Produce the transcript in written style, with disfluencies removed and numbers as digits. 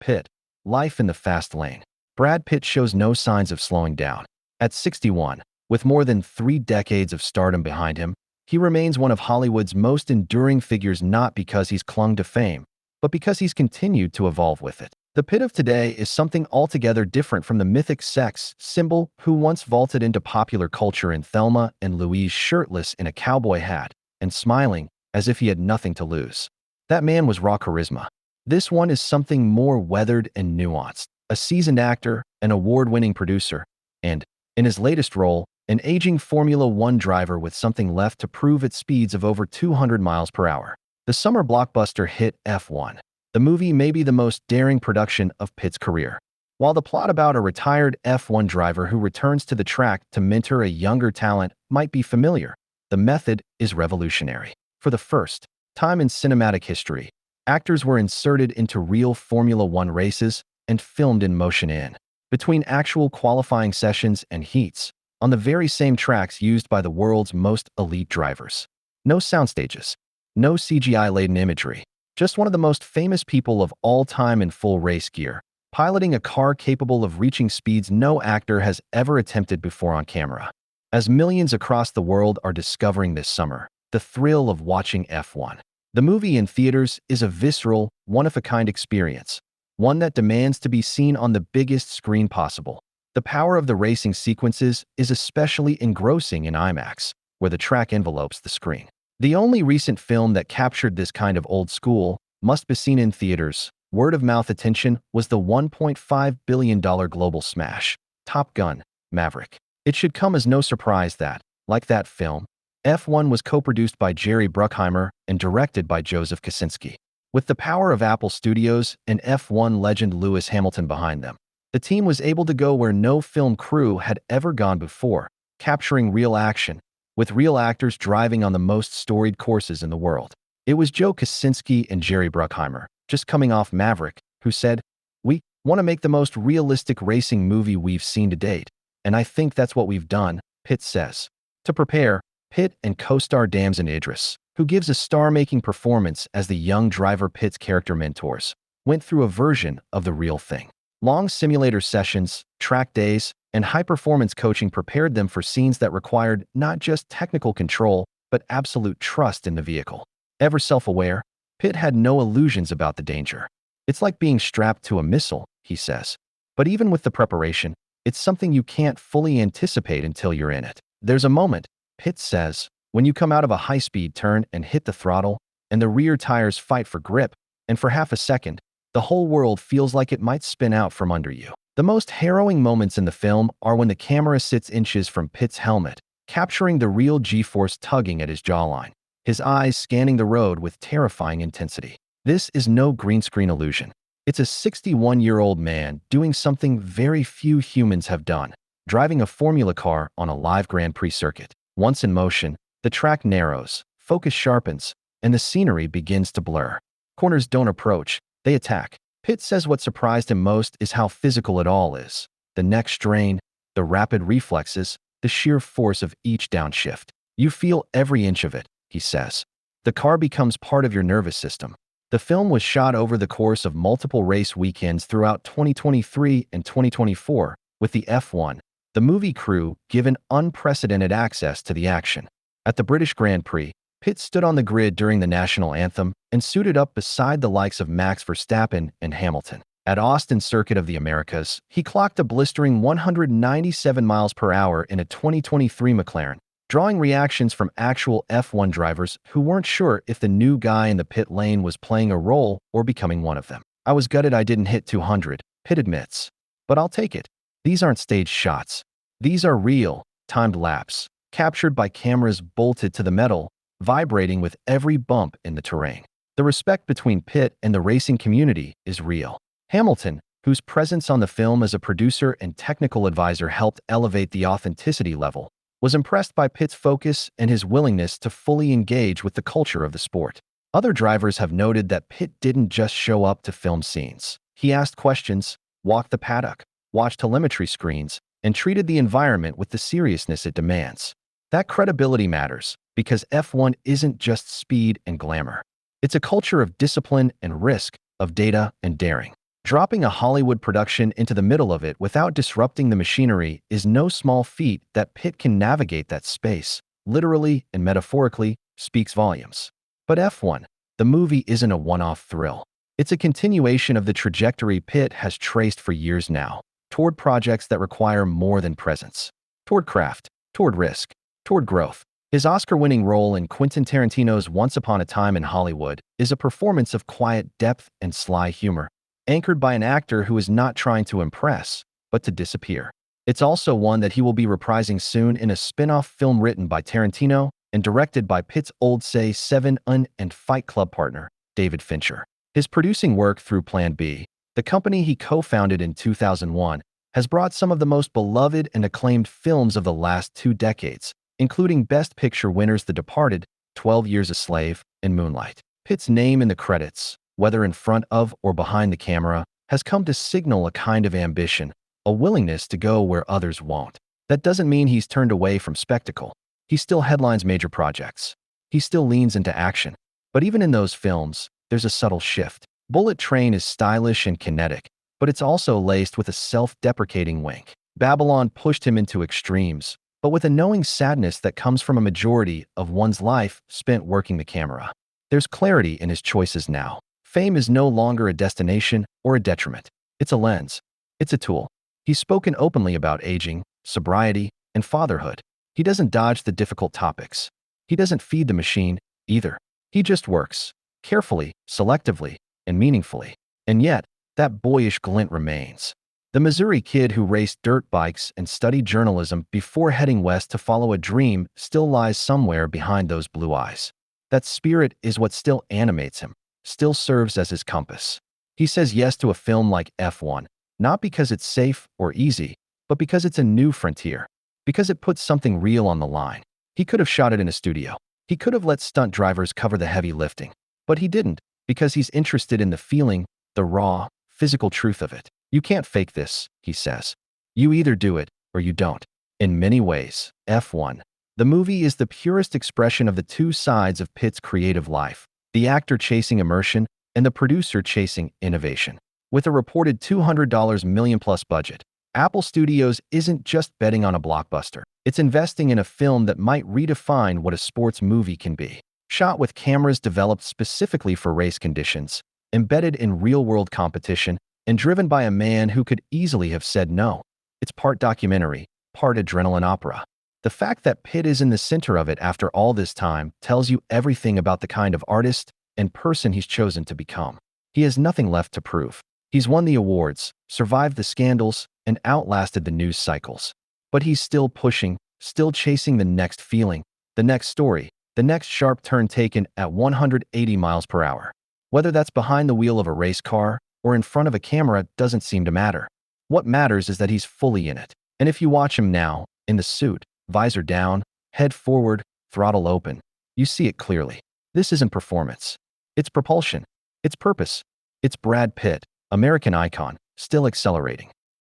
Pitt, life in the fast lane. Brad Pitt shows no signs of slowing down. At 61, with more than 3 decades of stardom behind him, he remains one of Hollywood's most enduring figures, not because he's clung to fame, but because he's continued to evolve with it. The Pitt of today is something altogether different from the mythic sex symbol who once vaulted into popular culture in Thelma and Louise, shirtless in a cowboy hat and smiling as if he had nothing to lose. That man was raw charisma. This one is something more weathered and nuanced. A seasoned actor, an award-winning producer, and, in his latest role, an aging Formula One driver with something left to prove at speeds of over 200 miles per hour. The summer blockbuster hit F1. The movie may be the most daring production of Pitt's career. While the plot about a retired F1 driver who returns to the track to mentor a younger talent might be familiar, the method is revolutionary. For the first time in cinematic history, actors were inserted into real Formula One races and filmed in motion in between actual qualifying sessions and heats, on the very same tracks used by the world's most elite drivers. No soundstages, no CGI-laden imagery, just one of the most famous people of all time in full race gear, piloting a car capable of reaching speeds no actor has ever attempted before on camera. As millions across the world are discovering this summer, the thrill of watching F1. The movie in theaters is a visceral, one-of-a-kind experience, one that demands to be seen on the biggest screen possible. The power of the racing sequences is especially engrossing in IMAX, where the track envelopes the screen. The only recent film that captured this kind of old school, must-be-seen in theaters, word-of-mouth attention was the $1.5 billion global smash, Top Gun: Maverick. It should come as no surprise that, like that film, F1 was co-produced by Jerry Bruckheimer and directed by Joseph Kosinski. With the power of Apple Studios and F1 legend Lewis Hamilton behind them, the team was able to go where no film crew had ever gone before, capturing real action, with real actors driving on the most storied courses in the world. It was Joe Kosinski and Jerry Bruckheimer, just coming off Maverick, who said, "We want to make the most realistic racing movie we've seen to date, and I think that's what we've done," Pitt says. To prepare, Pitt and co-star Damson Idris, who gives a star-making performance as the young driver Pitt's character mentors, went through a version of the real thing. Long simulator sessions, track days, and high-performance coaching prepared them for scenes that required not just technical control, but absolute trust in the vehicle. Ever self-aware, Pitt had no illusions about the danger. "It's like being strapped to a missile," he says. But even with the preparation, it's something you can't fully anticipate until you're in it. "There's a moment," Pitt says, "when you come out of a high-speed turn and hit the throttle, and the rear tires fight for grip, and for half a second, the whole world feels like it might spin out from under you." The most harrowing moments in the film are when the camera sits inches from Pitt's helmet, capturing the real G-force tugging at his jawline, his eyes scanning the road with terrifying intensity. This is no green screen illusion. It's a 61-year-old man doing something very few humans have done, driving a Formula car on a live Grand Prix circuit. Once in motion, the track narrows, focus sharpens, and the scenery begins to blur. Corners don't approach, they attack. Pitt says what surprised him most is how physical it all is. The neck strain, the rapid reflexes, the sheer force of each downshift. "You feel every inch of it," he says. "The car becomes part of your nervous system." The film was shot over the course of multiple race weekends throughout 2023 and 2024, with the F1, the movie crew, given unprecedented access to the action. At the British Grand Prix, Pitt stood on the grid during the national anthem and suited up beside the likes of Max Verstappen and Hamilton. At Austin Circuit of the Americas, he clocked a blistering 197 miles per hour in a 2023 McLaren, drawing reactions from actual F1 drivers who weren't sure if the new guy in the pit lane was playing a role or becoming one of them. "I was gutted I didn't hit 200, Pitt admits. "But I'll take it. These aren't staged shots. These are real, timed laps, captured by cameras bolted to the metal, vibrating with every bump in the terrain." The respect between Pitt and the racing community is real. Hamilton, whose presence on the film as a producer and technical advisor helped elevate the authenticity level, was impressed by Pitt's focus and his willingness to fully engage with the culture of the sport. Other drivers have noted that Pitt didn't just show up to film scenes. He asked questions, walked the paddock, watched telemetry screens, and treated the environment with the seriousness it demands. That credibility matters, because F1 isn't just speed and glamour. It's a culture of discipline and risk, of data and daring. Dropping a Hollywood production into the middle of it without disrupting the machinery is no small feat. That Pitt can navigate that space, literally and metaphorically, speaks volumes. But F1, the movie, isn't a one-off thrill. It's a continuation of the trajectory Pitt has traced for years now, toward projects that require more than presence, toward craft, toward risk, toward growth. His Oscar-winning role in Quentin Tarantino's Once Upon a Time in Hollywood is a performance of quiet depth and sly humor, anchored by an actor who is not trying to impress, but to disappear. It's also one that he will be reprising soon in a spin-off film written by Tarantino and directed by Pitt's old Say 7 and Fight Club partner, David Fincher. His producing work through Plan B, the company he co-founded in 2001, has brought some of the most beloved and acclaimed films of the last 2 decades, including Best Picture winners The Departed, 12 Years a Slave, and Moonlight. Pitt's name in the credits, whether in front of or behind the camera, has come to signal a kind of ambition, a willingness to go where others won't. That doesn't mean he's turned away from spectacle. He still headlines major projects. He still leans into action. But even in those films, there's a subtle shift. Bullet Train is stylish and kinetic, but it's also laced with a self-deprecating wink. Babylon pushed him into extremes, but with a knowing sadness that comes from a majority of one's life spent working the camera. There's clarity in his choices now. Fame is no longer a destination or a detriment. It's a lens. It's a tool. He's spoken openly about aging, sobriety, and fatherhood. He doesn't dodge the difficult topics. He doesn't feed the machine, either. He just works, carefully, selectively, and meaningfully. And yet, that boyish glint remains. The Missouri kid who raced dirt bikes and studied journalism before heading west to follow a dream still lies somewhere behind those blue eyes. That spirit is what still animates him, still serves as his compass. He says yes to a film like F1, not because it's safe or easy, but because it's a new frontier, because it puts something real on the line. He could have shot it in a studio. He could have let stunt drivers cover the heavy lifting, but he didn't, because he's interested in the feeling, the raw, physical truth of it. You can't fake this, he says. You either do it or you don't. In many ways, F1, the movie, is the purest expression of the two sides of Pitt's creative life, the actor chasing immersion and the producer chasing innovation. With a reported $200 million-plus budget, Apple Studios isn't just betting on a blockbuster. It's investing in a film that might redefine what a sports movie can be. Shot with cameras developed specifically for race conditions, embedded in real-world competition, and driven by a man who could easily have said no. It's part documentary, part adrenaline opera. The fact that Pitt is in the center of it after all this time tells you everything about the kind of artist and person he's chosen to become. He has nothing left to prove. He's won the awards, survived the scandals, and outlasted the news cycles. But he's still pushing, still chasing the next feeling, the next story, the next sharp turn taken at 180 miles per hour. Whether that's behind the wheel of a race car or in front of a camera doesn't seem to matter. What matters is that he's fully in it. And if you watch him now, in the suit, visor down, head forward, throttle open, you see it clearly. This isn't performance. It's propulsion. It's purpose. It's Brad Pitt, American icon, still accelerating.